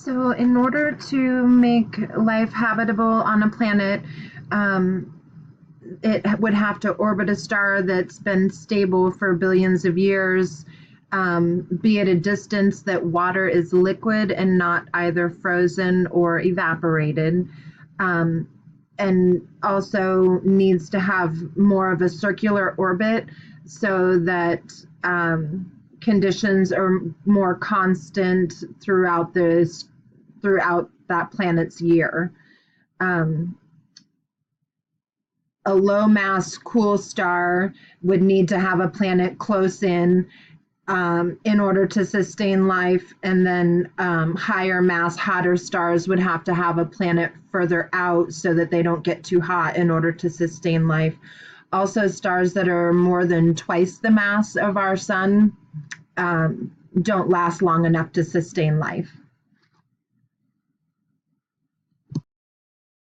So, in order to make life habitable on a planet, um, it would have to orbit a star that's been stable for billions of years, be at a distance that water is liquid and not either frozen or evaporated, um, and also needs to have more of a circular orbit so that conditions are more constant throughout that planet's year. Um, a low mass cool star would need to have a planet close in order to sustain life, and then higher mass, hotter stars would have to have a planet further out so that they don't get too hot in order to sustain life. Also, stars that are more than twice the mass of our sun don't last long enough to sustain life.